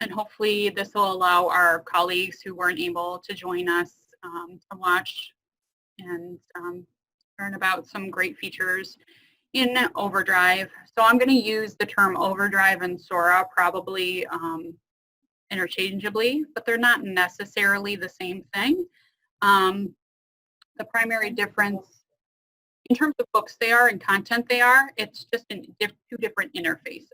and hopefully this will allow our colleagues who weren't able to join us to watch and learn about some great features in Overdrive. So I'm going to use the term Overdrive and Sora probably interchangeably, but they're not necessarily the same thing. The primary difference in terms of books they are and content they are, it's just in two different interfaces.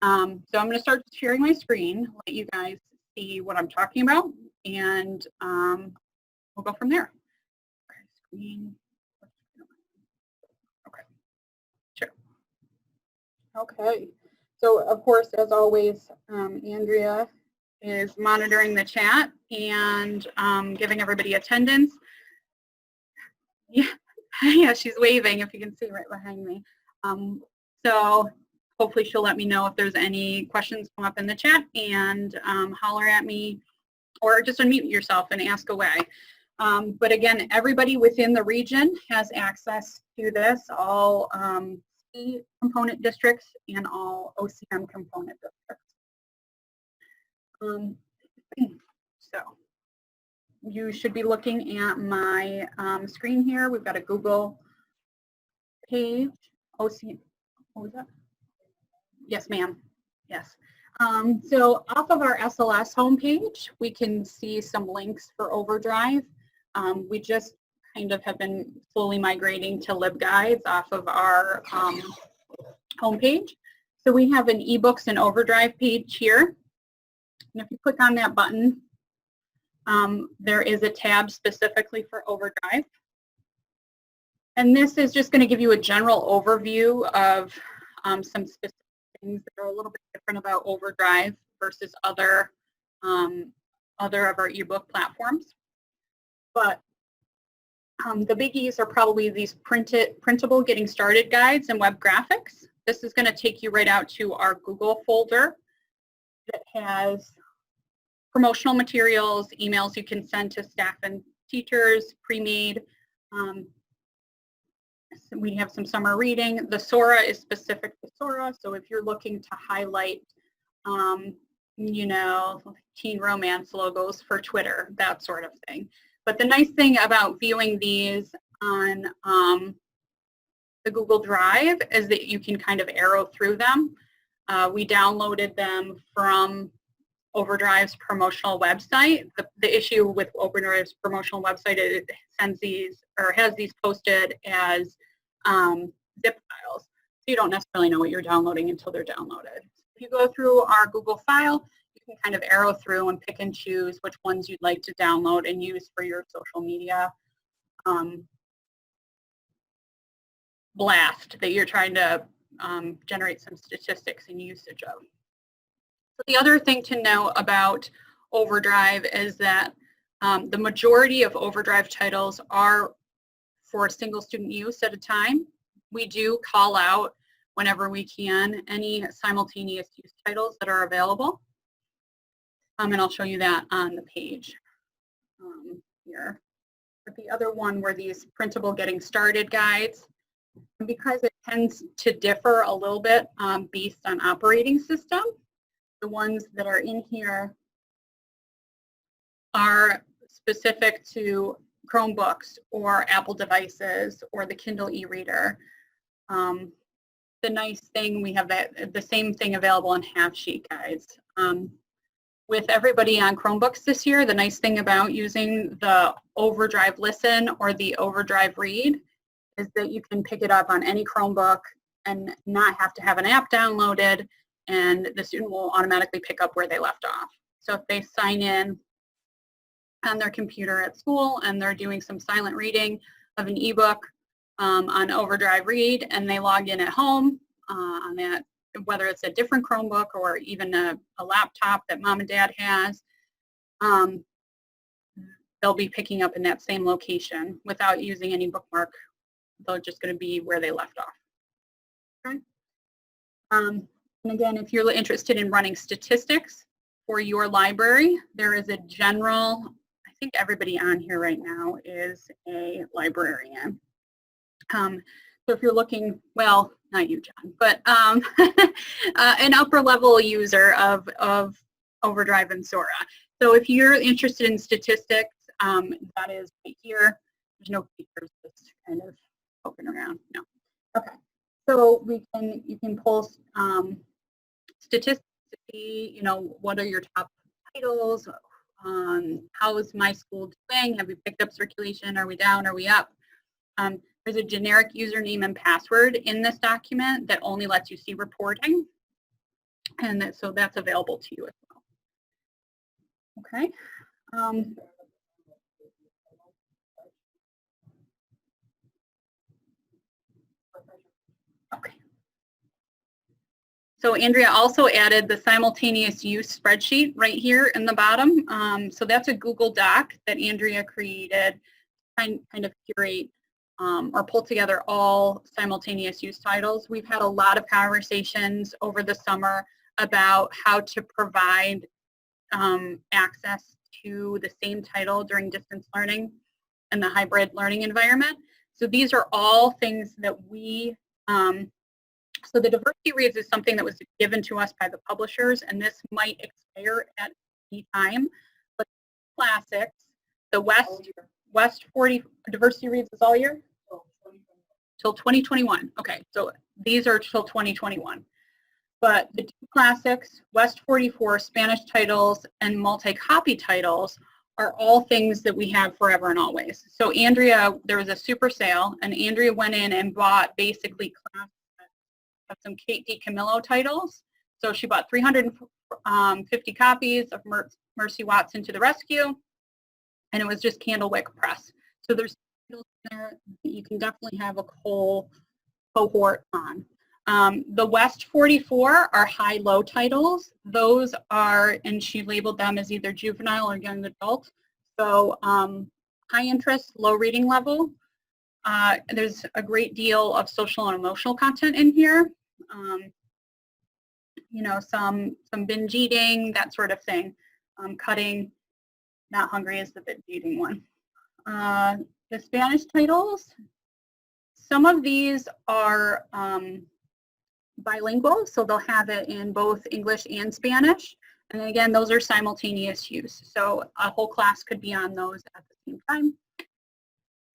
So I'm going to start sharing my screen, let you guys see what I'm talking about, and we'll go from there. Screen. Okay, sure. Okay, so of course, as always, Andrea is monitoring the chat and giving everybody attendance. Yeah, yeah, she's waving, if you can see right behind me. So hopefully she'll let me know if there's any questions come up in the chat, and holler at me, or just unmute yourself and ask away. But again, everybody within the region has access to this, all C component districts and all OCM component districts. So you should be looking at my screen here. We've got a Google page. OCM, what was that? Yes, ma'am. Yes. So off of our SLS homepage, we can see some links for Overdrive. We just kind of have been slowly migrating to LibGuides off of our homepage. So we have an eBooks and Overdrive page here. And if you click on that button, there is a tab specifically for Overdrive. And this is just going to give you a general overview of some specific things that are a little bit different about Overdrive versus other of our ebook platforms. But the biggies are probably these printable getting started guides and web graphics. This is going to take you right out to our Google folder that has promotional materials, emails you can send to staff and teachers, pre-made. So we have some summer reading. The Sora is specific to Sora, so if you're looking to highlight, you know, teen romance logos for Twitter, that sort of thing. But the nice thing about viewing these on the Google Drive is that you can kind of arrow through them. We downloaded them from Overdrive's promotional website. The issue with Overdrive's promotional website is it sends these, or has these posted as zip files. So you don't necessarily know what you're downloading until they're downloaded. If you go through our Google file, you can kind of arrow through and pick and choose which ones you'd like to download and use for your social media blast that you're trying to generate some statistics and usage of. So the other thing to know about Overdrive is that the majority of Overdrive titles are for single student use at a time. We do call out whenever we can any simultaneous use titles that are available. And I'll show you that on the page here. But the other one were these printable getting started guides. And because it tends to differ a little bit based on operating system, the ones that are in here are specific to Chromebooks or Apple devices or the Kindle e-reader. The nice thing, we have the same thing available in half-sheet guides. With everybody on Chromebooks this year, the nice thing about using the Overdrive Listen or the Overdrive Read is that you can pick it up on any Chromebook and not have to have an app downloaded, and the student will automatically pick up where they left off. So if they sign in on their computer at school and they're doing some silent reading of an ebook on Overdrive Read, and they log in at home on that, whether it's a different Chromebook or even a laptop that mom and dad has, they'll be picking up in that same location without using any bookmark. They're just going to be where they left off. Okay. And again, if you're interested in running statistics for your library, there is a general, I think everybody on here right now is a librarian. So if you're looking, well, not you, John, but an upper level user of Overdrive and Sora. So if you're interested in statistics, that is right here. There's no features, just kind of poking around. No. Okay. So you can pull statistics to see, you know, what are your top titles? How is my school doing? Have we picked up circulation? Are we down? Are we up? There's a generic username and password in this document that only lets you see reporting. And so that's available to you as well. Okay. Okay. So Andrea also added the simultaneous use spreadsheet right here in the bottom. So that's a Google Doc that Andrea created, kind of curate or pull together all simultaneous use titles. We've had a lot of conversations over the summer about how to provide access to the same title during distance learning and the hybrid learning environment. So these are all things that we, so the diversity reads is something that was given to us by the publishers, and this might expire at any time. But classics, the West 40 diversity reads is all year? Till 2021. Okay, so these are till 2021. But the two classics, West 44, Spanish titles, and multi-copy titles are all things that we have forever and always. So Andrea, there was a super sale, and Andrea went in and bought basically of some Kate DiCamillo titles. So she bought 350 copies of Mercy Watson to the Rescue, and it was just Candlewick Press. So there's titles in there that you can definitely have a whole cohort on. The West 44 are high-low titles. Those are, and she labeled them as either juvenile or young adult. So high interest, low reading level. There's a great deal of social and emotional content in here. You know, some binge eating, that sort of thing. Cutting, Not Hungry is the binge eating one. The Spanish titles, some of these are bilingual, so they'll have it in both English and Spanish. And again, those are simultaneous use. So a whole class could be on those at the same time.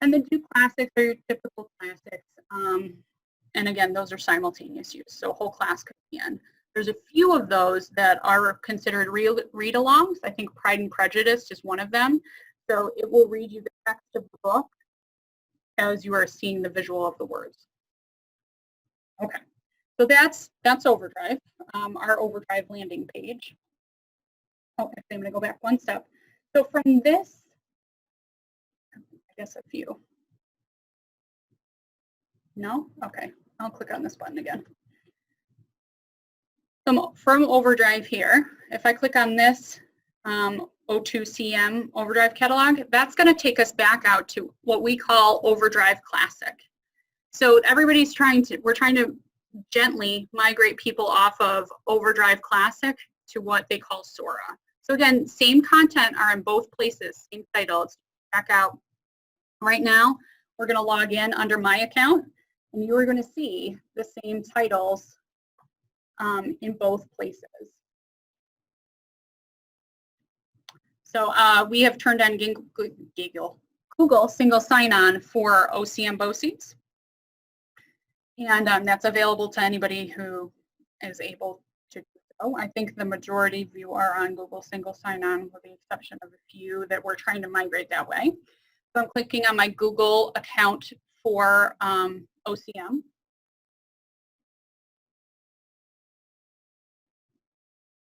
And the two classics are your typical classics. And again, those are simultaneous use. So a whole class could be in. There's a few of those that are considered read-alongs. I think Pride and Prejudice is one of them. So it will read you the text of the book as you are seeing the visual of the words. Okay. So that's Overdrive, our Overdrive landing page. Oh, actually, I'm going to go back one step. So from this, I guess a few. No? Okay, I'll click on this button again. So from Overdrive here, if I click on this O2CM Overdrive catalog, that's going to take us back out to what we call Overdrive Classic. So we're trying to gently migrate people off of Overdrive Classic to what they call Sora. So again, same content are in both places, same titles. Check out. Right now, we're going to log in under my account, and you are going to see the same titles in both places. So we have turned on Google single sign-on for OCM BOCES. And that's available to anybody who is able to do so. I think the majority of you are on Google single sign-on with the exception of a few that we're trying to migrate that way. So I'm clicking on my Google account for OCM.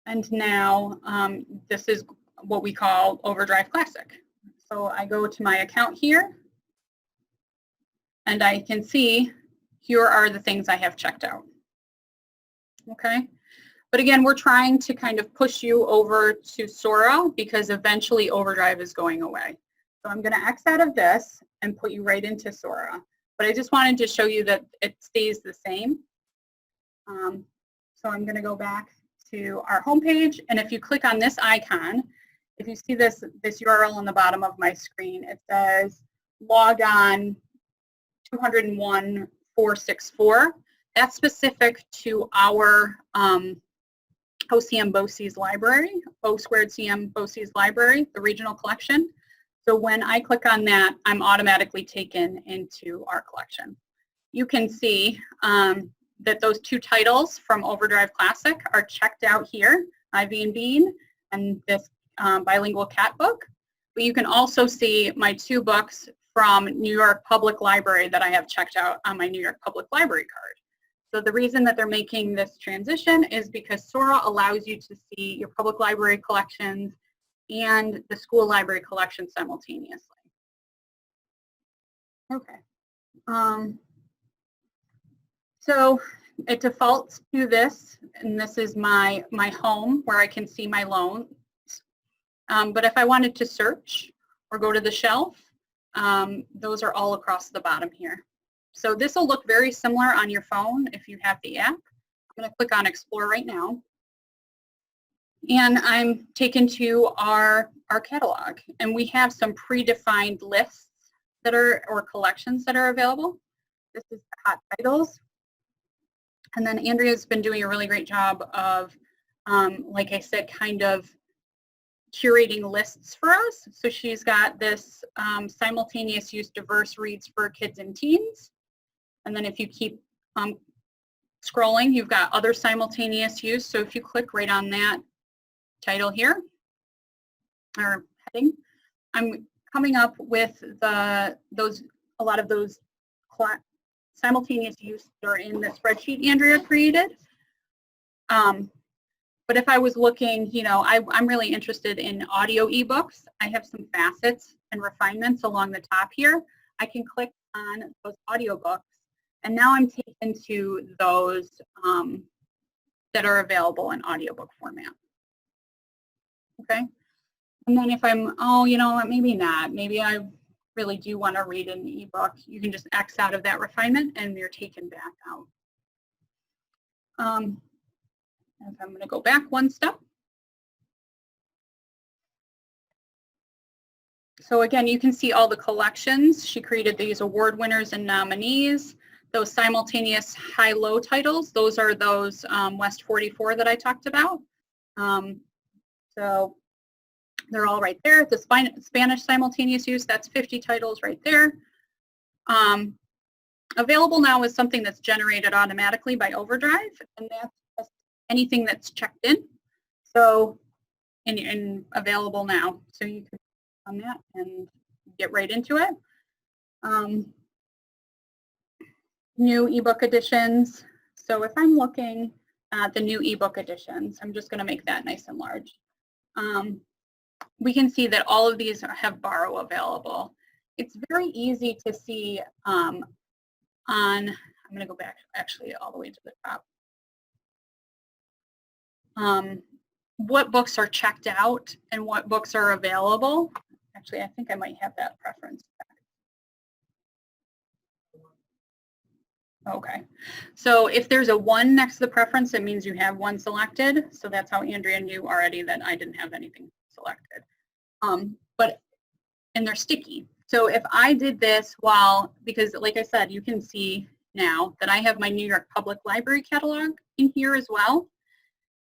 And now this is what we call Overdrive Classic. So I go to my account here, and I can see here are the things I have checked out. Okay, but again, we're trying to kind of push you over to Sora because eventually Overdrive is going away. So I'm going to X out of this and put you right into Sora. But I just wanted to show you that it stays the same. So I'm going to go back to our homepage, and if you click on this icon, if you see this URL on the bottom of my screen, it says log on 201-464. That's specific to our OCM BOCES library, O²CM BOCES library, the regional collection. So when I click on that, I'm automatically taken into our collection. You can see that those two titles from Overdrive Classic are checked out here, Ivy and Bean, and this bilingual cat book. But you can also see my two books from New York Public Library that I have checked out on my New York Public Library card. So the reason that they're making this transition is because Sora allows you to see your public library collections and the school library collection simultaneously. Okay. So it defaults to this, and this is my home where I can see my loans. But if I wanted to search or go to the shelf, those are all across the bottom here. So this will look very similar on your phone if you have the app. I'm going to click on Explore right now. And I'm taken to our catalog. And we have some predefined lists that are, or collections that are available. This is the hot titles. And then Andrea's been doing a really great job of, like I said, kind of curating lists for us. So she's got this simultaneous use diverse reads for kids and teens. And then if you keep scrolling, you've got other simultaneous use. So if you click right on that title here, or heading, I'm coming up with a lot of those simultaneous use that are in the spreadsheet Andrea created. But if I was looking, you know, I'm really interested in audio ebooks. I have some facets and refinements along the top here. I can click on those audiobooks, and now I'm taken to those that are available in audiobook format. Okay. And then if I'm, oh, you know what, maybe not. Maybe I really do want to read an ebook. You can just X out of that refinement and you're taken back out. If I'm going to go back one step. So again, you can see all the collections. She created these award winners and nominees. Those simultaneous high-low titles, those are those West 44 that I talked about. So they're all right there. The Spanish simultaneous use, that's 50 titles right there. Available now is something that's generated automatically by Overdrive, and that's just anything that's checked in. So, and available now. So you can click on that and get right into it. New ebook editions. So if I'm looking at the new ebook editions, I'm just going to make that nice and large. We can see that all of these have borrow available. It's very easy to see I'm going to go back actually all the way to the top. What books are checked out and what books are available. Actually, I think I might have that preference. Okay, so if there's a 1 next to the preference, it means you have 1 selected. So that's how Andrea knew already that I didn't have anything selected. And they're sticky. So if I did this because like I said, you can see now that I have my New York Public Library catalog in here as well.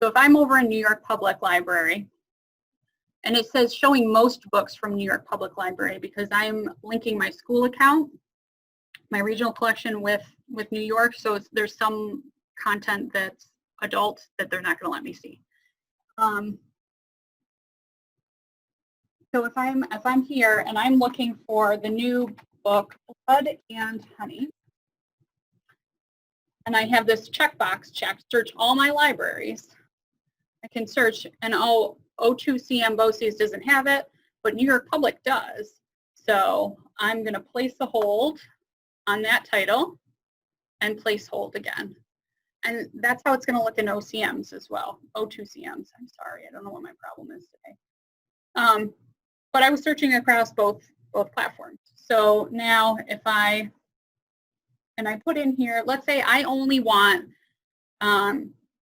So if I'm over in New York Public Library, and it says showing most books from New York Public Library because I'm linking my school account, my regional collection with New York, so there's some content that's adult that they're not going to let me see. So if I'm here and I'm looking for the new book Blood and Honey, and I have this checkbox checked, search all my libraries, I can search, and O²CM BOCES doesn't have it, but New York Public does. So I'm going to place a hold on that title and place hold again. And that's how it's going to look in OCMs as well, O²CMs. I'm sorry, I don't know what my problem is today. But I was searching across both platforms. So now if I put in here, let's say I only want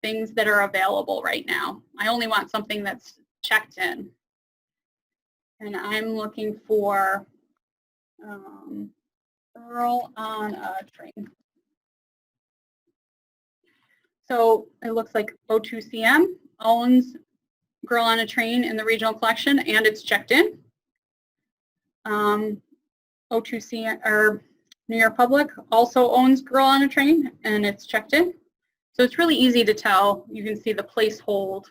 things that are available right now. I only want something that's checked in. And I'm looking for Girl on a Train. So it looks like O²CM. owns Girl on a Train in the regional collection, and it's checked in. O2C or New York Public also owns Girl on a Train, and it's checked in. So it's really easy to tell. You can see the placehold.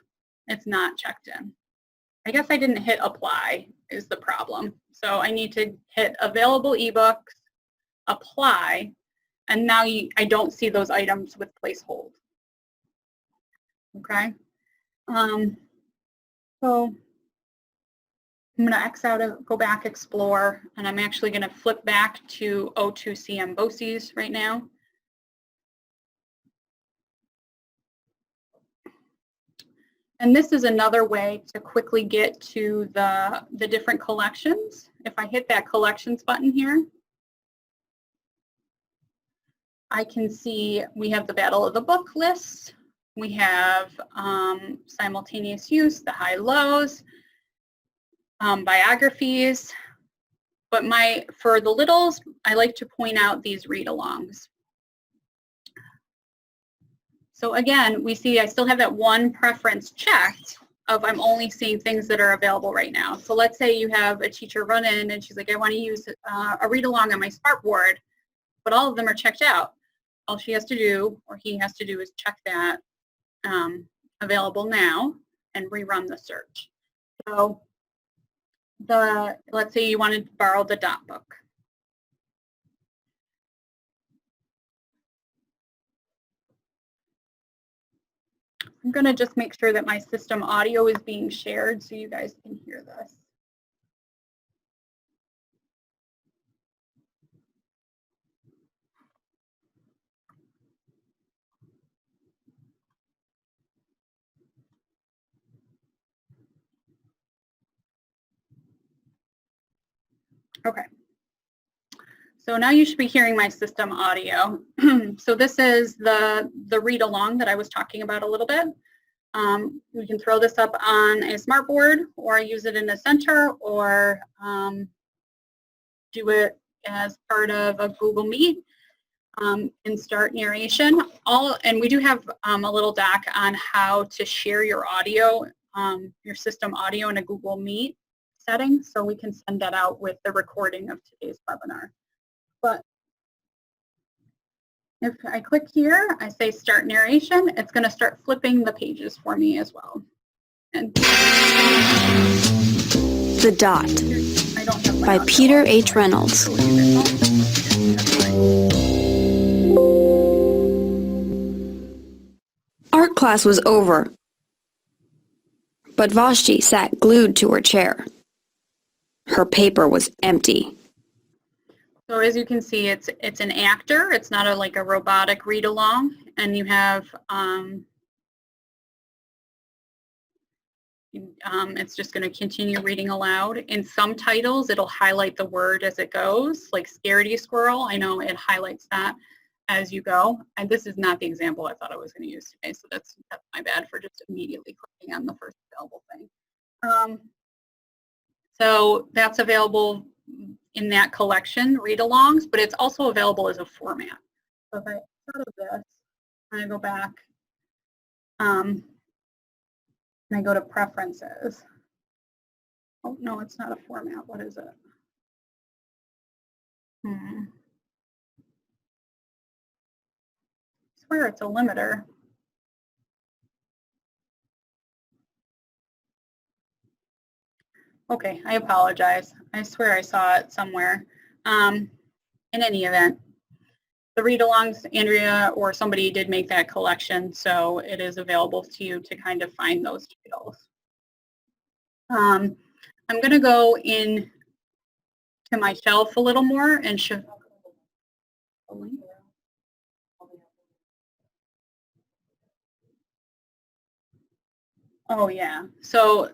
It's not checked in. I guess I didn't hit apply is the problem. So I need to hit available ebooks, apply, and now I don't see those items with placehold. Okay. So I'm going to X out of, go back, explore, and I'm actually going to flip back to O2CM BOCES right now. And this is another way to quickly get to the different collections. If I hit that collections button here, I can see we have the Battle of the Book list. We have simultaneous use, the high-lows, biographies. But for the littles, I like to point out these read-alongs. So again, we see I still have that one preference checked of I'm only seeing things that are available right now. So let's say you have a teacher run in and she's like, I want to use a read-along on my smartboard, but all of them are checked out. All she has to do, or he has to do, is check that available now and rerun the search. So let's say you wanted to borrow the dot book. I'm going to just make sure that my system audio is being shared so you guys can hear this. Okay. So now you should be hearing my system audio. So this is the read along that I was talking about a little bit. We can throw this up on a smartboard or use it in the center or do it as part of a Google Meet and start narration. And we do have a little doc on how to share your audio, your system audio in a Google Meet setting. So we can send that out with the recording of today's webinar. But if I click here, I say start narration, it's going to start flipping the pages for me as well. And The Dot by Peter H. Reynolds. Art class was over, but Vashti sat glued to her chair. Her paper was empty. So as you can see, it's an actor. It's not like a robotic read along, and you have it's just going to continue reading aloud. In some titles, it'll highlight the word as it goes, like Scaredy Squirrel. I know it highlights that as you go. And this is not the example I thought I was going to use today, so that's my bad for just immediately clicking on the first available thing. So that's available in that collection, read-alongs, but it's also available as a format. So if I start of this, and I go back, and I go to preferences. Oh, no, it's not a format. What is it? I swear it's a limiter. Okay, I apologize. I swear I saw it somewhere. In any event, the read-alongs, Andrea or somebody did make that collection, so it is available to you to kind of find those titles. I'm going to go in to my shelf a little more and show. Oh yeah. So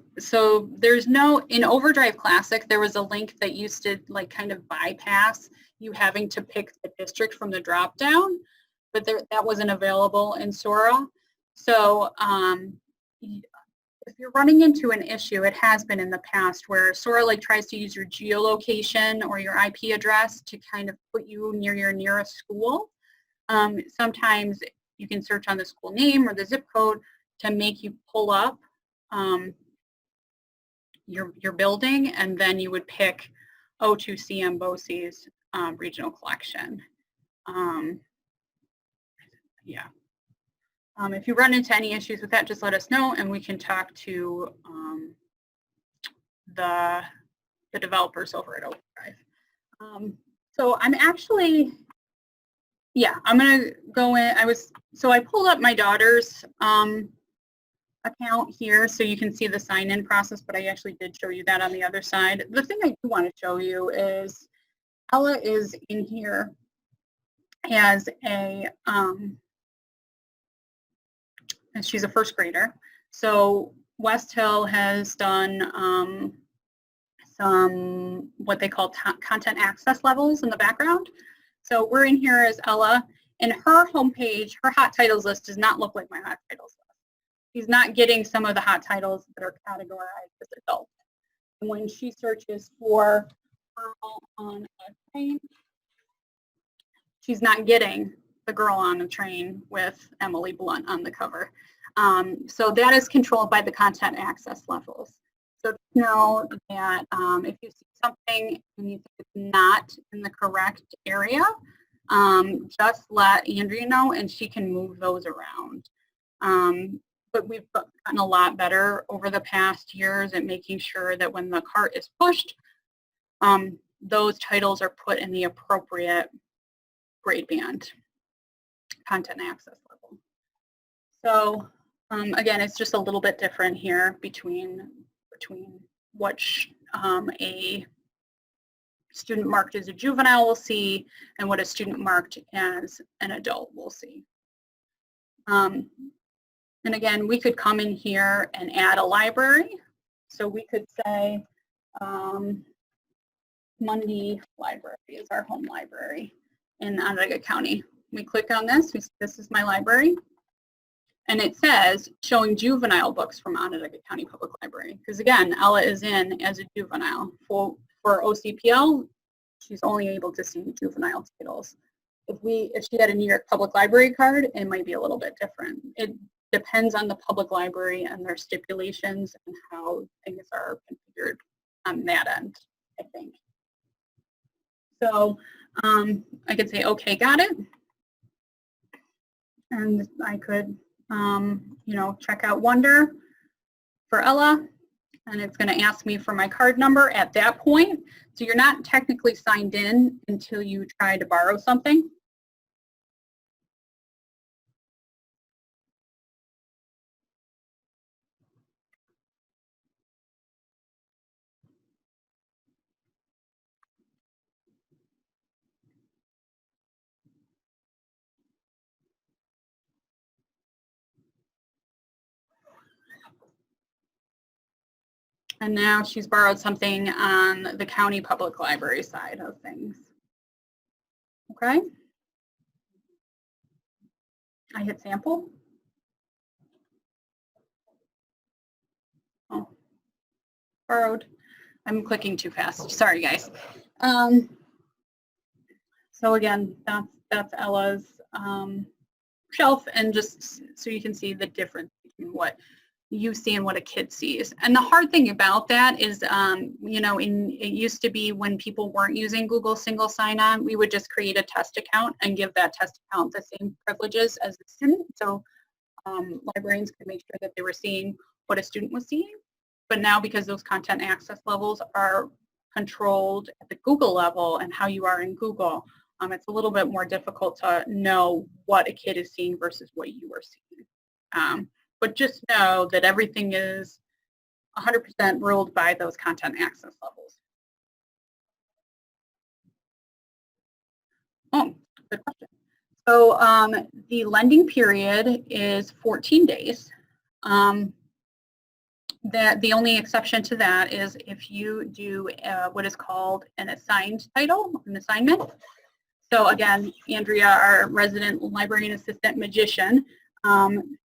there's no, in Overdrive Classic, there was a link that used to like kind of bypass you having to pick the district from the drop down, but that wasn't available in Sora. So if you're running into an issue, it has been in the past where Sora like tries to use your geolocation or your IP address to kind of put you near your nearest school. Sometimes you can search on the school name or the zip code. to make you pull up your building, and then you would pick O2CM BOCES regional collection. Yeah. If you run into any issues with that, just let us know, and we can talk to the developers over at OpenDrive. So I'm actually, yeah, I'm gonna go in. So I pulled up my daughter's account here so you can see the sign-in process, but I actually did show you that on the other side. The thing I do want to show you is Ella is in here as a, and she's a first grader. So West Hill has done some what they call content access levels in the background. So we're in here as Ella, and her homepage, her hot titles list does not look like my hot titles list. She's not getting some of the hot titles that are categorized as adult. And when she searches for girl on a train, she's not getting the girl on a train with Emily Blunt on the cover. So that is controlled by the content access levels. So know that if you see something and you think it's not in the correct area, just let Andrea know and she can move those around. But we've gotten a lot better over the past years at making sure that when the cart is pushed, those titles are put in the appropriate grade band, content access level. So again, it's just a little bit different here between what a student marked as a juvenile will see and what a student marked as an adult will see. And again, we could come in here and add a library. So we could say Mundy Library is our home library in Onondaga County. We click on this, this is my library. And it says showing juvenile books from Onondaga County Public Library. Because again, Ella is in as a juvenile. For OCPL, she's only able to see juvenile titles. If she had a New York Public Library card, it might be a little bit different. It depends on the public library and their stipulations and how things are configured on that end, I think. So I could say, okay, got it. And I could, check out Wonder for Ella, and it's going to ask me for my card number at that point. So you're not technically signed in until you try to borrow something. And now she's borrowed something on the county public library side of things. Okay. I hit sample. Oh, borrowed. I'm clicking too fast. Sorry, guys. So again, that's Ella's shelf, and just so you can see the difference between what you see and what a kid sees. And the hard thing about that is, it used to be when people weren't using Google single sign-on, we would just create a test account and give that test account the same privileges as the student. So librarians could make sure that they were seeing what a student was seeing. But now, because those content access levels are controlled at the Google level and how you are in Google, it's a little bit more difficult to know what a kid is seeing versus what you are seeing. But just know that everything is 100% ruled by those content access levels. Oh, good question. So the lending period is 14 days. The only exception to that is if you do what is called an assigned title, an assignment. So again, Andrea, our resident librarian assistant magician,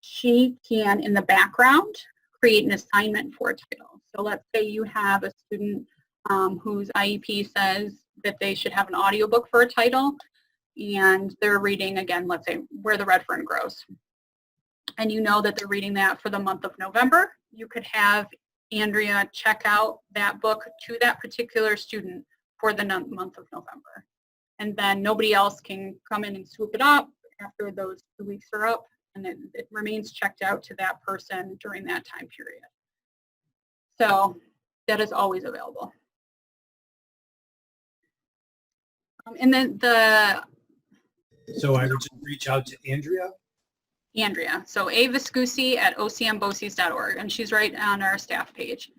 she can, in the background, create an assignment for a title. So let's say you have a student whose IEP says that they should have an audiobook for a title, and they're reading, again, let's say, Where the Red Fern Grows. and you know that they're reading that for the month of November, you could have Andrea check out that book to that particular student for the month of November. And then nobody else can come in and swoop it up after those 2 weeks are up, and it remains checked out to that person during that time period. So that is always available. And then So I would just reach out to Andrea? Andrea. So A. Viscusi at ocmboses.org, and she's right on our staff page.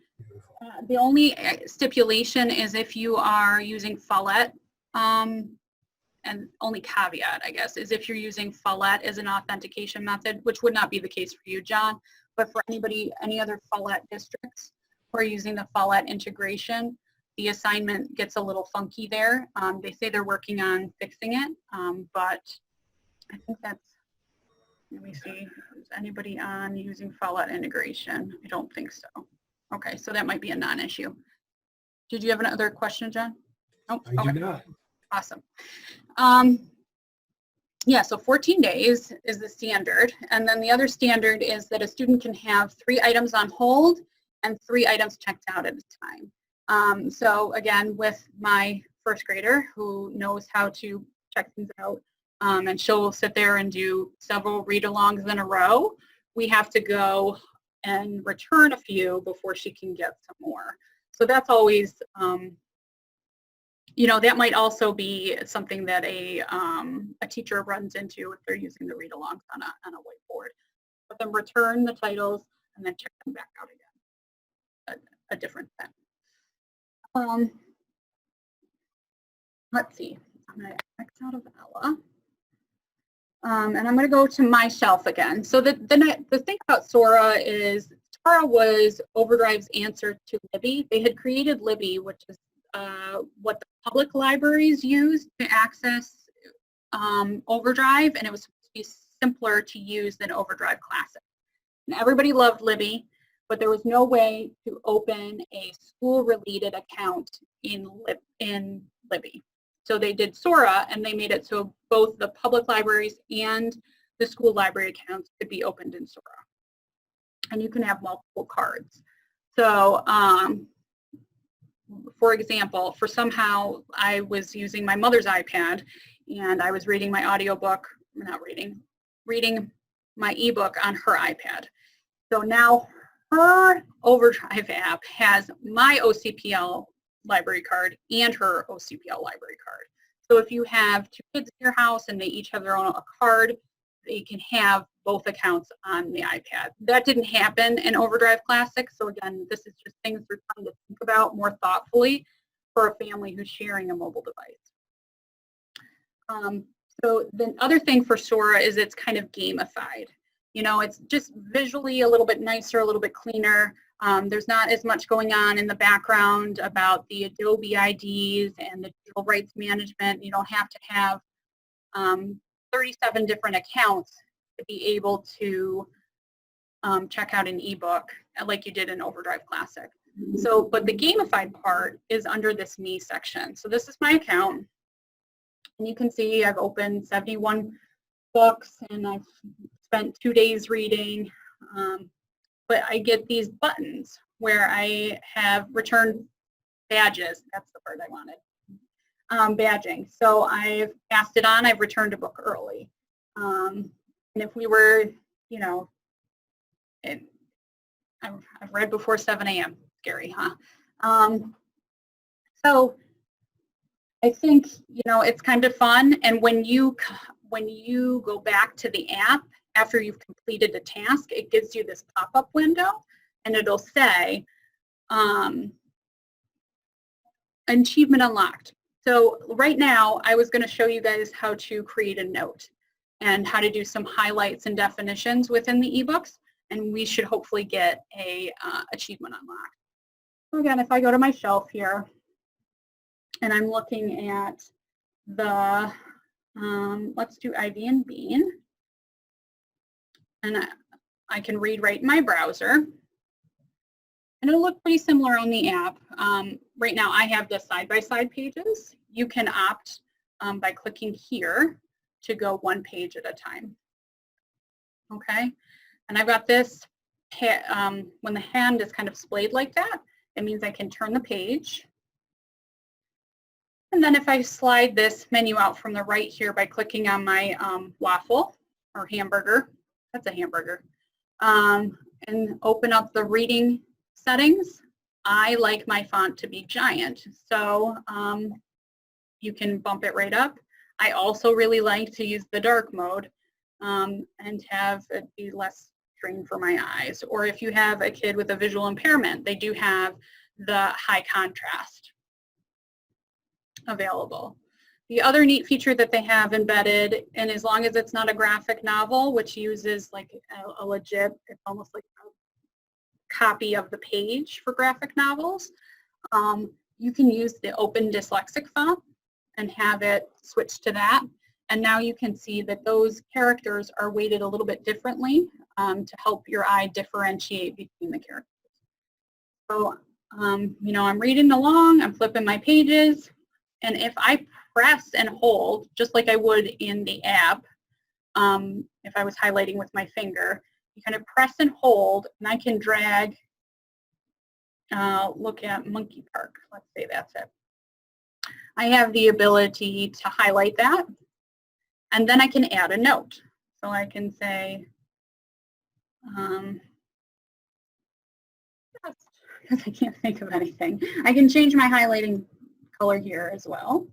The only stipulation is if you are using Follett, and only caveat, I guess, is if you're using Follett as an authentication method, which would not be the case for you, John, but for anybody, any other Follett districts who are using the Follett integration, the assignment gets a little funky there. They say they're working on fixing it, but I think that's, let me see, is anybody on using Follett integration? I don't think so. Okay, so that might be a non-issue. Did you have another question, John? Oh, I do not. Awesome. Yeah, so 14 days is the standard. And then the other standard is that a student can have 3 items on hold and 3 items checked out at a time. So again, with my first grader who knows how to check things out, and she'll sit there and do several read-alongs in a row, we have to go and return a few before she can get some more. So that's always, you know, that might also be something that a teacher runs into if they're using the read-alongs on a whiteboard. But then return the titles and then check them back out again. A different thing. Let's see. I'm going to X out of Ella. And I'm going to go to my shelf again. So the thing about Sora is Sora was Overdrive's answer to Libby. They had created Libby, which is what the public libraries use to access Overdrive, and it was supposed to be simpler to use than Overdrive Classic. And everybody loved Libby, but there was no way to open a school-related account in Libby. So they did Sora, and they made it so both the public libraries and the school library accounts could be opened in Sora. And you can have multiple cards. So for example, for somehow I was using my mother's iPad and I was reading my audiobook, reading my ebook on her iPad. So now her Overdrive app has my OCPL library card and her OCPL library card. So if you have 2 kids in your house and they each have their own card, they can have both accounts on the iPad. That didn't happen in Overdrive Classic. So again, this is just things we're trying to think about more thoughtfully for a family who's sharing a mobile device. So the other thing for Sora is it's kind of gamified. You know, it's just visually a little bit nicer, a little bit cleaner. There's not as much going on in the background about the Adobe IDs and the digital rights management. You don't have to have 37 different accounts to be able to check out an ebook like you did in Overdrive Classic. So, but the gamified part is under this Me section. So this is my account, and you can see I've opened 71 books and I've spent 2 days reading, but I get these buttons where I have returned badges. That's the part I wanted. Badging. So I've passed it on, I've returned a book early. And if we were, you know, I've read before 7 a.m. Scary, huh? So I think, you know, it's kind of fun. And when you go back to the app after you've completed a task, it gives you this pop-up window and it'll say achievement unlocked. So right now, I was going to show you guys how to create a note and how to do some highlights and definitions within the ebooks, and we should hopefully get a achievement unlocked. So again, if I go to my shelf here, and I'm looking at the, let's do Ivy and Bean, and I can read right in my browser. And it'll look pretty similar on the app. Right now I have the side-by-side pages. You can opt by clicking here to go 1 page at a time. Okay, And I've got this, when the hand is kind of splayed like that, it means I can turn the page. And then if I slide this menu out from the right here by clicking on my waffle or hamburger, that's a hamburger, and open up the reading settings, I like my font to be giant. So you can bump it right up. I also really like to use the dark mode and have it be less strain for my eyes. Or if you have a kid with a visual impairment, they do have the high contrast available. The other neat feature that they have embedded, and as long as it's not a graphic novel, which uses like a legit, it's almost like a copy of the page for graphic novels, you can use the open dyslexic font and have it switch to that. And now you can see that those characters are weighted a little bit differently to help your eye differentiate between the characters. So, you know, I'm reading along, I'm flipping my pages, and if I press and hold, just like I would in the app, if I was highlighting with my finger, you kind of press and hold, and I can drag, look at Monkey Park, let's say that's it. I have the ability to highlight that, and then I can add a note. So I can say, because I can't think of anything. I can change my highlighting color here as well.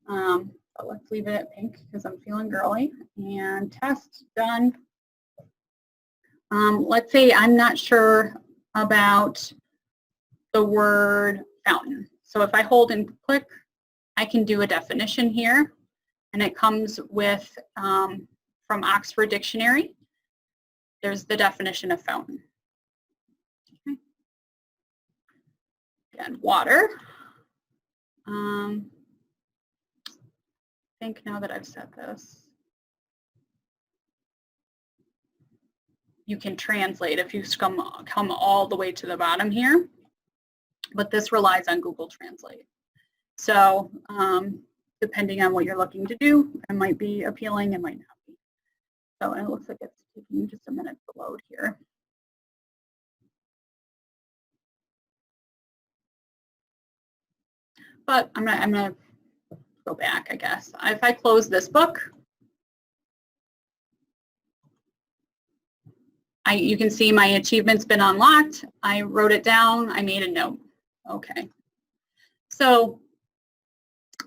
But let's leave it at pink because I'm feeling girly. And test, done. Let's say I'm not sure about the word fountain. So if I hold and click, I can do a definition here. And it comes with, from Oxford Dictionary, there's the definition of fountain. Okay. Again, water. I think now that I've said this, you can translate if you come all the way to the bottom here, but this relies on Google Translate. So depending on what you're looking to do, it might be appealing, it might not be. So it looks like it's taking just a minute to load here. But I'm gonna go back, I guess. If I close this book, you can see my achievement's been unlocked. I wrote it down, I made a note. Okay. So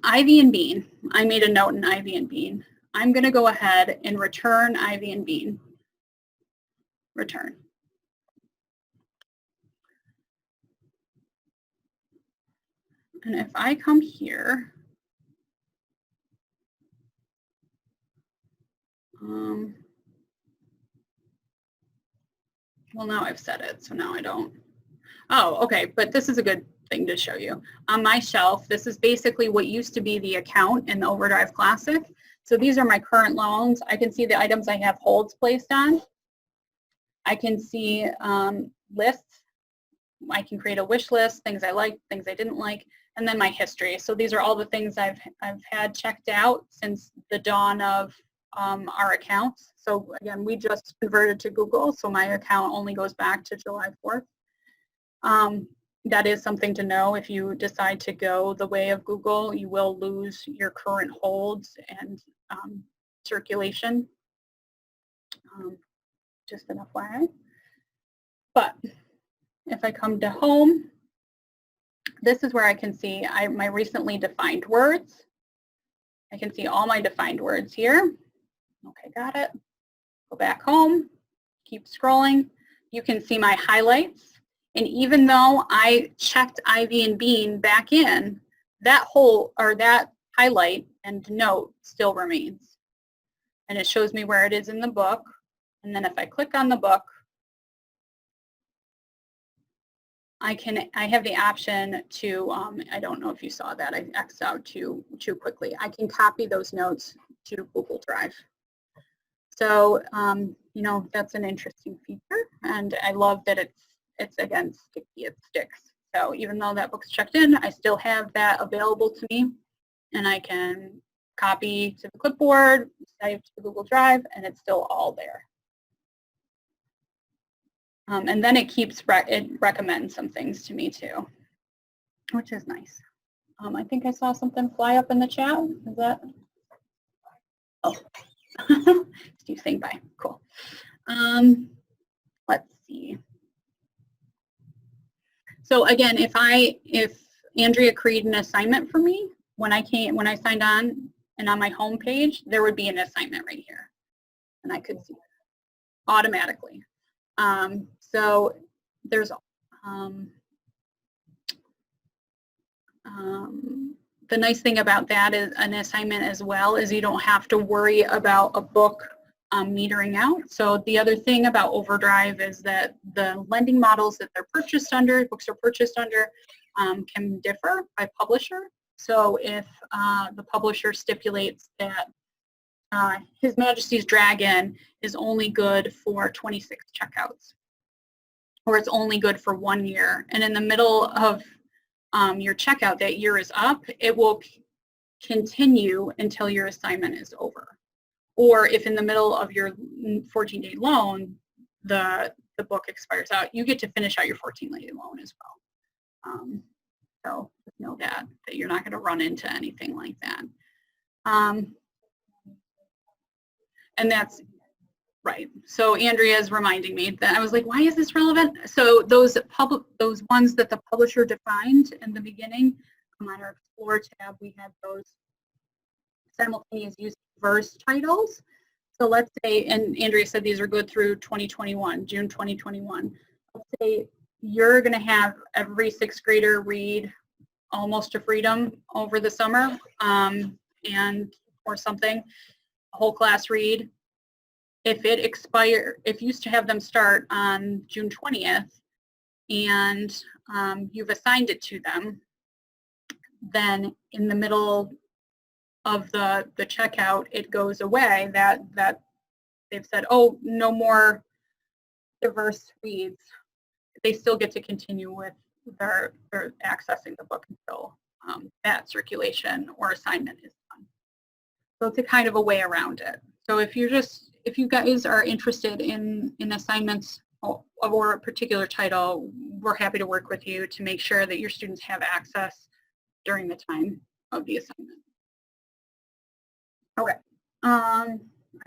Ivy and Bean, I made a note in Ivy and Bean. I'm gonna go ahead and return Ivy and Bean. Return. And if I come here, well, now I've said it, so now I don't. Oh, okay, but this is a good thing to show you. On my shelf, this is basically what used to be the account in the Overdrive Classic. So these are my current loans. I can see the items I have holds placed on. I can see lists. I can create a wish list, things I liked, things I didn't like, and then my history. So these are all the things I've had checked out since the dawn of our accounts. So again, we just converted to Google, so my account only goes back to July 4th. That is something to know. If you decide to go the way of Google, you will lose your current holds and circulation. Just an FYI. But if I come to home, this is where I can see my recently defined words. I can see all my defined words here. Okay, got it. Go back home, keep scrolling. You can see my highlights. And even though I checked Ivy and Bean back in, that highlight and note still remains. And it shows me where it is in the book. And then if I click on the book, I have the option to, I don't know if you saw that, I X'd out too quickly. I can copy those notes to Google Drive. So, you know, that's an interesting feature. And I love that it's again, sticky, it sticks. So even though that book's checked in, I still have that available to me. And I can copy to the clipboard, save to Google Drive, and it's still all there. And then it it recommends some things to me too, which is nice. I think I saw something fly up in the chat. Is that? Oh, Steve saying bye. Cool. Let's see. So again, if Andrea created an assignment for me when I signed on, and on my home page, there would be an assignment right here, and I could see it automatically. So there's the nice thing about that is an assignment as well is you don't have to worry about a book metering out. So the other thing about Overdrive is that the lending models that they're purchased under, books are purchased under, can differ by publisher. So if the publisher stipulates that His Majesty's Dragon is only good for 26 checkouts, or it's only good for 1 year, and in the middle of your checkout that year is up, it will continue until your assignment is over. Or if in the middle of your 14-day loan, the book expires out, you get to finish out your 14-day loan as well. So know that you're not going to run into anything like that. And that's right. So Andrea is reminding me that I was like, why is this relevant? So those ones that the publisher defined in the beginning, on our Explore tab, we had those simultaneous use verse titles. So let's say, and Andrea said these are good through 2021, June 2021. Let's say you're going to have every sixth grader read Almost to Freedom over the summer, or something, a whole class read. If you used to have them start on June 20th and you've assigned it to them, then in the middle of the checkout, it goes away that they've said, oh, no more diverse reads. They still get to continue with their accessing the book until that circulation or assignment is done. So it's a kind of a way around it. So if you guys are interested in assignments or a particular title, we're happy to work with you to make sure that your students have access during the time of the assignment. Okay, I've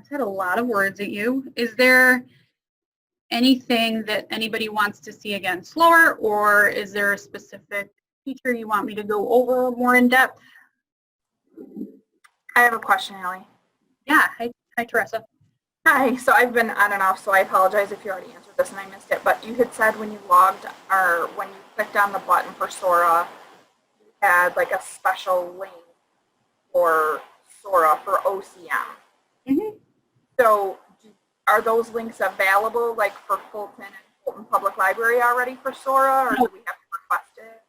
said a lot of words at you. Is there anything that anybody wants to see again slower, or is there a specific feature you want me to go over more in depth? I have a question, Allie. Yeah, hi Teresa. Hi, so I've been on and off, so I apologize if you already answered this and I missed it, but you had said when you logged, or when you clicked on the button for Sora, you had like a special link for Sora for OCM. Mm-hmm. So are those links available like for Fulton and Fulton Public Library already for Sora, or do we have to request it?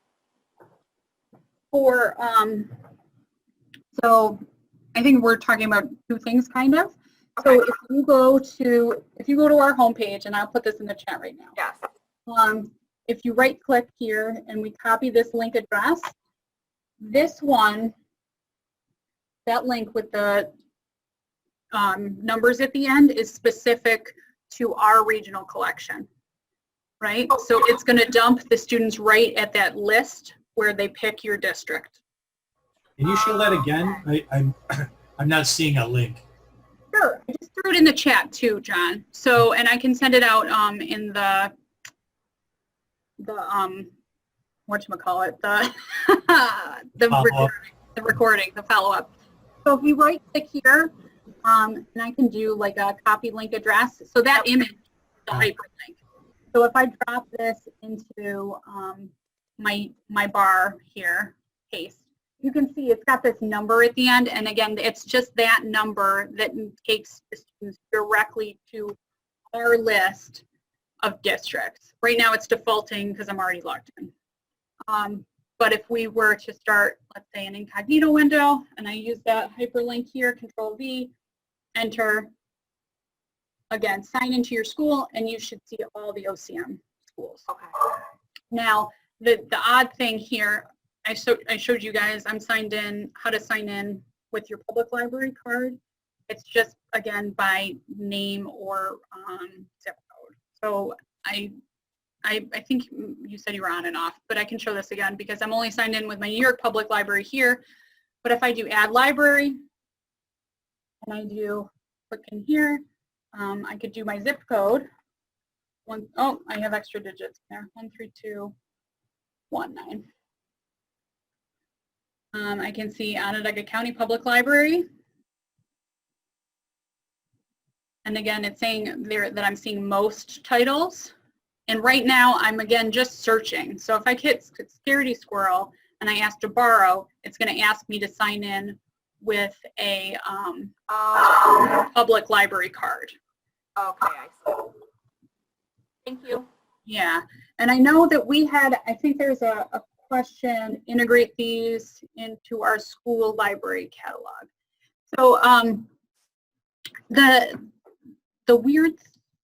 For, so I think we're talking about two things kind of. Okay. So if you go to our homepage, and I'll put this in the chat right now. Yes. If you right click here and we copy this link address, this one, that link with the numbers at the end is specific to our regional collection, right? So it's going to dump the students right at that list where they pick your district. Can you show that again? I'm not seeing a link. Sure, I just threw it in the chat too, John. So, and I can send it out in the whatchamacallit, the recording, the follow-up. So if we right click here, and I can do like a copy link address. So that image, the hyperlink. So if I drop this into my bar here, paste, you can see it's got this number at the end, and again, it's just that number that takes the students directly to our list of districts. Right now it's defaulting because I'm already logged in. But if we were to start, let's say, an incognito window, and I use that hyperlink here, Control V, enter, again, sign into your school, and you should see all the OCM schools. Okay. Now, the odd thing here, I showed you guys, I'm signed in, how to sign in with your public library card. It's just, again, by name or zip code. So I think you said you were on and off, but I can show this again because I'm only signed in with my New York Public Library here. But if I do add library and I do click in here, I could do my zip code. Oh, I have extra digits there, 13219. I can see Onondaga County Public Library. And again, it's saying there that I'm seeing most titles. And right now, I'm again just searching. So if I hit Scaredy Squirrel and I ask to borrow, it's going to ask me to sign in with a public library card. Okay, I see. Thank you. Yeah, and I know that we had, I think there's a question, integrate these into our school library catalog. So the weird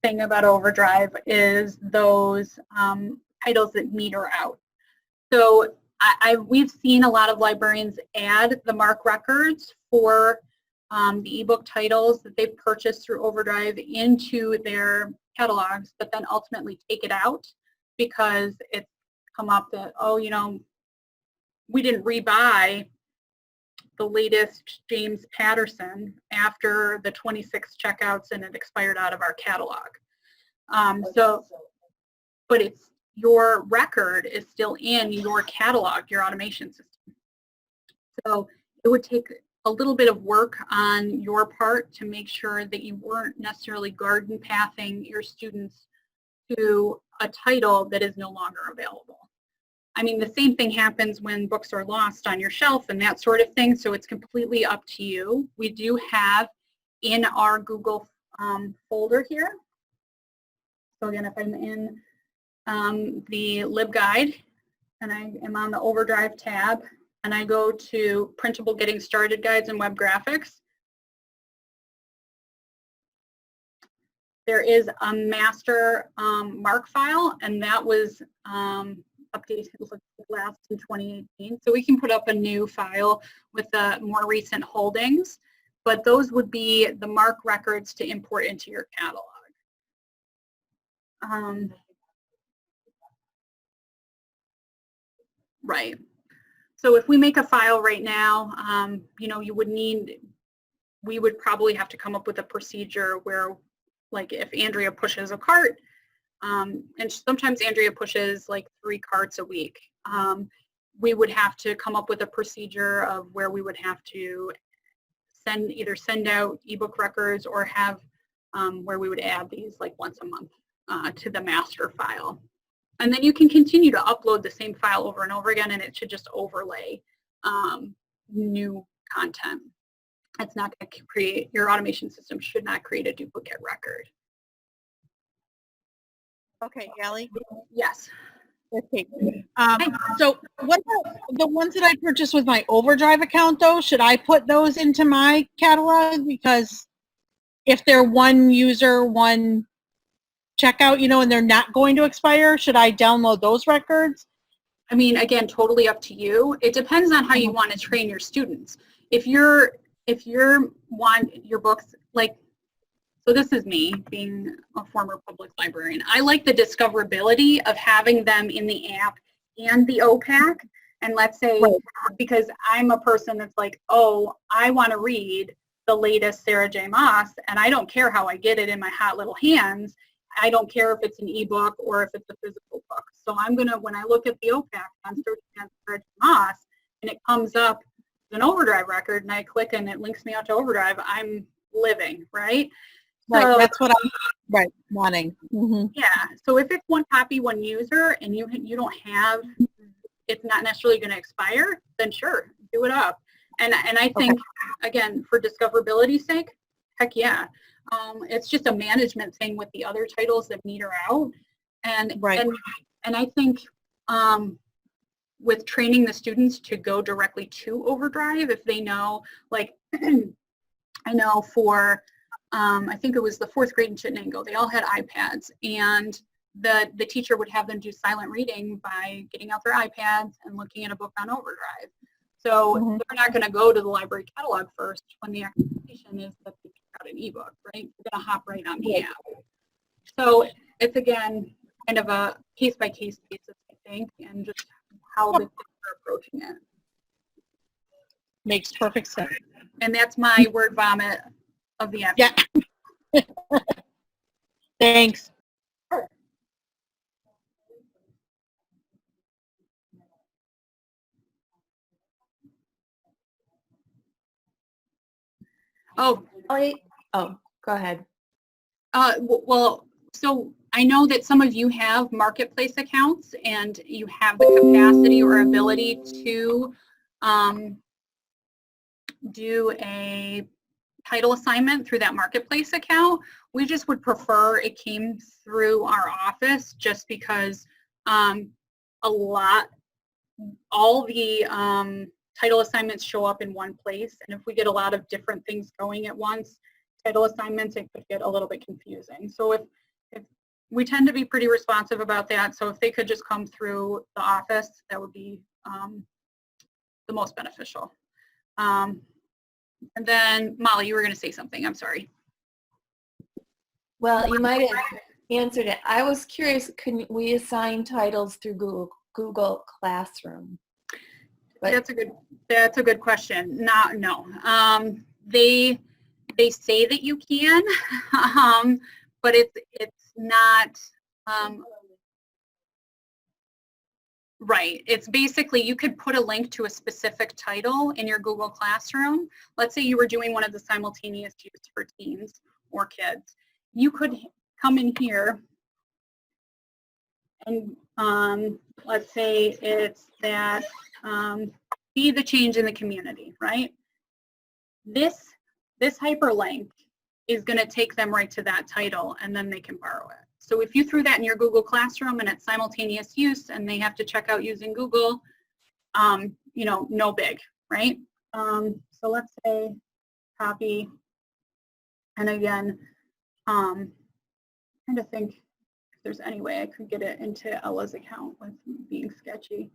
thing about Overdrive is those titles that meter out. So we've seen a lot of librarians add the MARC records for the ebook titles that they've purchased through Overdrive into their catalogs, but then ultimately take it out because it's come up that, oh, you know, we didn't rebuy the latest James Patterson after the 26 checkouts and it expired out of our catalog. But it's your record is still in your catalog, your automation system. So it would take a little bit of work on your part to make sure that you weren't necessarily garden pathing your students to a title that is no longer available. I mean, the same thing happens when books are lost on your shelf and that sort of thing, so it's completely up to you. We do have in our Google folder here. So again, if I'm in the LibGuide and I am on the Overdrive tab and I go to Printable Getting Started Guides and Web Graphics, there is a master MARC file, and that was updated last in 2018. So we can put up a new file with the more recent holdings, but those would be the MARC records to import into your catalog. Right. So if we make a file right now, you know, we would probably have to come up with a procedure where, like, if Andrea pushes a cart, and sometimes Andrea pushes like 3 carts a week, we would have to come up with a procedure of where we would have to either send out ebook records or have where we would add these like once a month to the master file. And then you can continue to upload the same file over and over again, and it should just overlay new content. It's not going to create, your automation system should not create a duplicate record. Okay, Yali. Yes. Okay. So what about the ones that I purchased with my Overdrive account, though? Should I put those into my catalog? Because if they're one user, one checkout, you know, and they're not going to expire, should I download those records? I mean, again, totally up to you. It depends on how you want to train your students. If you want your books, like, so this is me being a former public librarian. I like the discoverability of having them in the app and the OPAC. And let's say, because I'm a person that's like, oh, I want to read the latest Sarah J. Maas, and I don't care how I get it in my hot little hands. I don't care if it's an ebook or if it's a physical book. So I'm going to, when I look at the OPAC, I'm searching on Sarah J. Maas, and it comes up as an Overdrive record, and I click and it links me out to Overdrive. I'm living, right? Right, So, that's what I'm wanting. Mm-hmm. yeah, so if it's one copy, one user, and you don't have, it's not necessarily going to expire, then sure, do it up. And I think, again, for discoverability's sake, heck yeah. It's just a management thing with the other titles that meter out. And I think with training the students to go directly to Overdrive, if they know, like, I know for, I think it was the 4th grade in Chittenango, they all had iPads, and the teacher would have them do silent reading by getting out their iPads and looking at a book on Overdrive. So they're not going to go to the library catalog first when the expectation is that they pick out an ebook, right? They're going to hop right on the app. So it's, again, kind of a case-by-case basis, I think, and just how the kids are approaching it. Makes perfect sense. And that's my word vomit of the afternoon. Yeah. Thanks. Oh, Oh, go ahead. well, so I know that some of you have marketplace accounts and you have the capacity or ability to do a title assignment through that marketplace account. We just would prefer it came through our office just because all the title assignments show up in one place. And if we get a lot of different things going at once, title assignments, it could get a little bit confusing. So if we tend to be pretty responsive about that. So if they could just come through the office, that would be the most beneficial. And then Molly, you were going to say something. I'm sorry. Well, you might have answered it. I was curious, can we assign titles through Google Classroom? But That's a good question. No. They say that you can, but it's not right. It's basically you could put a link to a specific title in your Google Classroom. Let's say you were doing one of the simultaneous use for teens or kids. You could come in here and let's say it's that be the change in the community, right? This hyperlink is going to take them right to that title and then they can borrow it. So if you threw that in your Google Classroom and it's simultaneous use and they have to check out using Google, no big, right? So let's say copy, and again, trying to think if there's any way I could get it into Ella's account with being sketchy.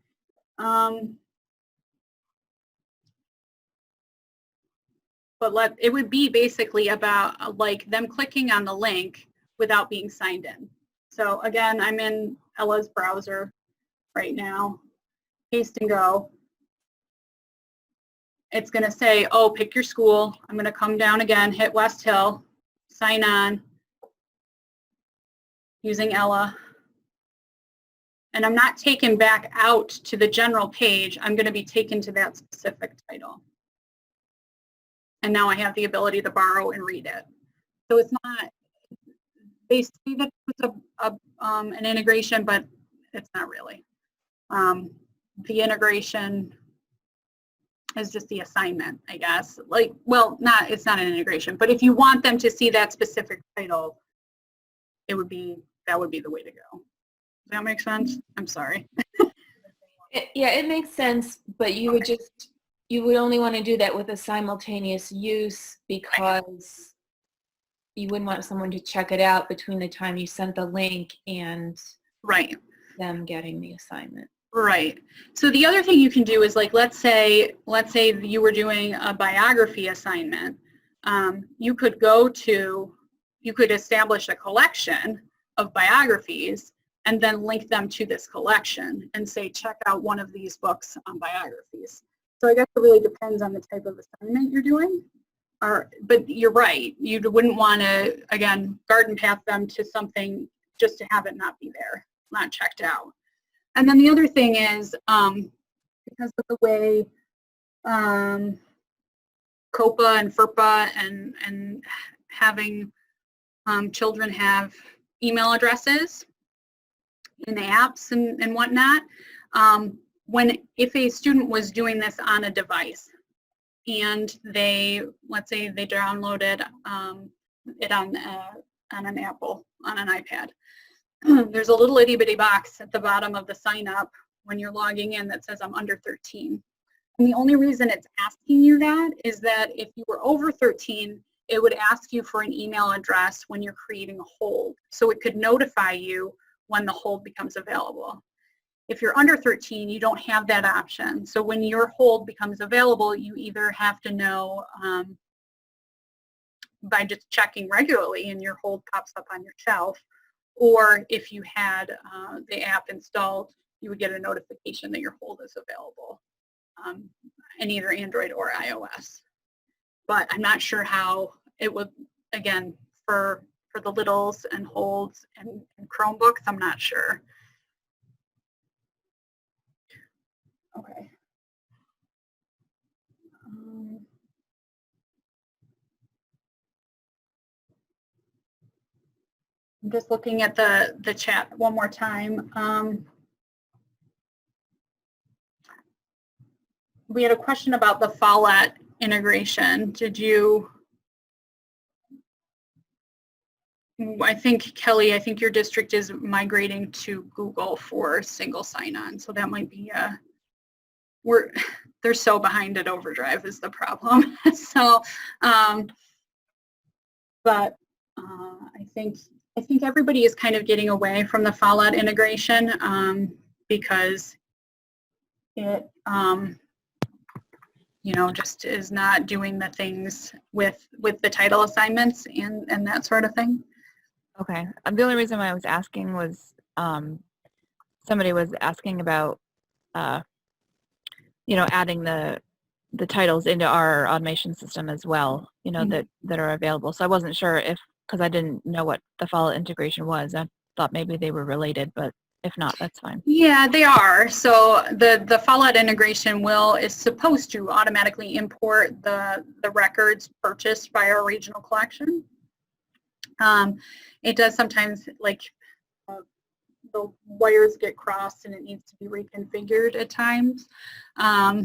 But it would be basically about like them clicking on the link without being signed in. So again, I'm in Ella's browser right now, paste and go. It's going to say, oh, pick your school. I'm going to come down again, hit West Hill, sign on using Ella. And I'm not taken back out to the general page. I'm going to be taken to that specific title. And now I have the ability to borrow and read it. So it's not, they say that it's an integration, but it's not really. The integration is just the assignment, I guess. It's not an integration, but if you want them to see that specific title, that would be the way to go. Does that make sense? I'm sorry. It makes sense, but you would only want to do that with a simultaneous use because you wouldn't want someone to check it out between the time you sent the link and them getting the assignment. Right. So the other thing you can do is let's say you were doing a biography assignment. You could establish a collection of biographies and then link them to this collection and say, check out one of these books on biographies. So I guess it really depends on the type of assignment you're doing. But you're right. You wouldn't want to, again, garden path them to something just to have it not be there, not checked out. And then the other thing is, because of the way COPA and FERPA and having children have email addresses in apps and whatnot, if a student was doing this on a device and let's say they downloaded it on an Apple, on an iPad, there's a little itty bitty box at the bottom of the sign up when you're logging in that says I'm under 13. And the only reason it's asking you that is that if you were over 13, it would ask you for an email address when you're creating a hold. So it could notify you when the hold becomes available. If you're under 13, you don't have that option. So when your hold becomes available, you either have to know by just checking regularly and your hold pops up on your shelf, or if you had the app installed, you would get a notification that your hold is available in either Android or iOS. But I'm not sure how it would, again, for the littles and holds and Chromebooks, I'm not sure. Okay. I'm just looking at the chat one more time. We had a question about the Follett integration. Did you, I think, Kelly, I think your district is migrating to Google for single sign-on, so that might be they're so behind at Overdrive is the problem. So, but I think everybody is kind of getting away from the Follett integration because it, you know, just is not doing the things with the title assignments and that sort of thing. Okay. The only reason why I was asking was somebody was asking about, you know, adding the titles into our automation system as well, you know, that are available. So I wasn't sure if, because I didn't know what the Follett integration was. I thought maybe they were related, but if not, that's fine. Yeah, they are. So the Follett integration is supposed to automatically import the records purchased by our regional collection. It does sometimes, like, the wires get crossed and it needs to be reconfigured at times. So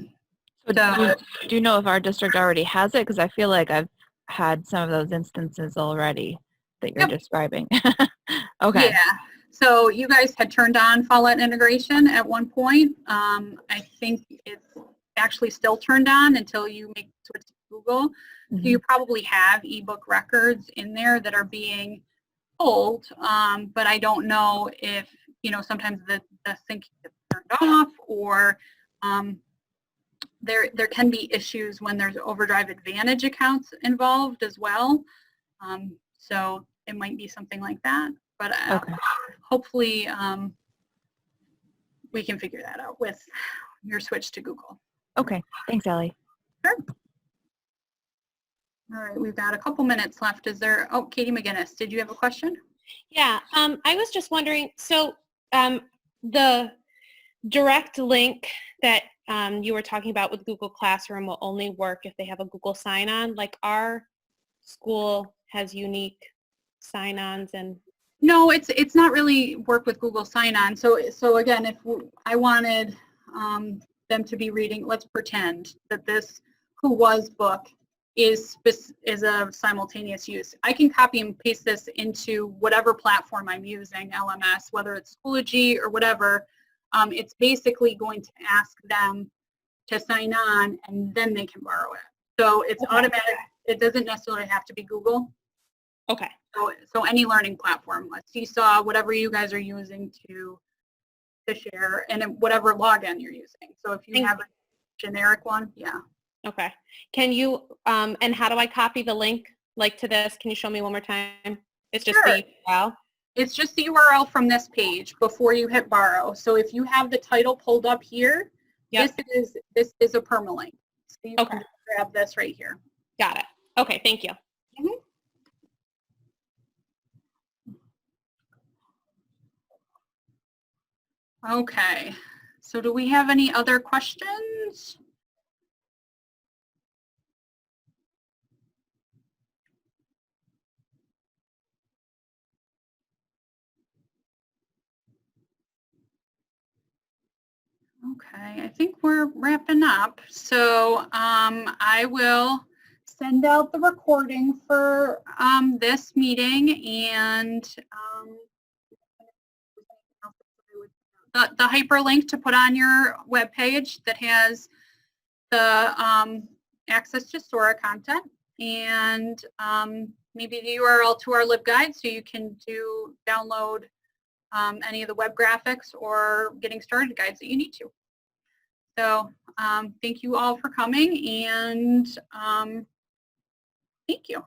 do you know if our district already has it? Because I feel like I've had some of those instances already that you're describing. Okay. Yeah. So you guys had turned on Follett integration at one point. I think it's actually still turned on until you make the switch to Google. So you probably have ebook records in there that are being pulled, but I don't know if, you know, sometimes the sync gets turned off, or there can be issues when there's Overdrive Advantage accounts involved as well. So it might be something like that, but hopefully we can figure that out with your switch to Google. Okay, thanks, Ellie. Sure. All right, we've got a couple minutes left. Is there, oh, Katie McGinnis, did you have a question? Yeah, I was just wondering, so the direct link that you were talking about with Google Classroom will only work if they have a Google sign-on. Like, our school has unique sign-ons and... No, it's not really work with Google sign-on. So again, if I wanted them to be reading, let's pretend that this Who Was book is a simultaneous use. I can copy and paste this into whatever platform I'm using, LMS, whether it's Schoology or whatever. It's basically going to ask them to sign on, and then they can borrow it. So it's automatic. It doesn't necessarily have to be Google. Okay. So any learning platform, like Seesaw, whatever you guys are using to share, and whatever login you're using. So if you have a generic one, yeah. Okay. Can you, and how do I copy the link, like, to this? Can you show me one more time? It's just the URL? It's just the URL from this page before you hit borrow. So if you have the title pulled up here, this is a permalink. So you can grab this right here. Got it. Okay, thank you. Okay, so do we have any other questions? Okay, I think we're wrapping up. So I will send out the recording for this meeting, and the hyperlink to put on your webpage that has the access to Sora content, and maybe the URL to our LibGuide so you can download any of the web graphics or getting started guides that you need to. So thank you all for coming, and thank you.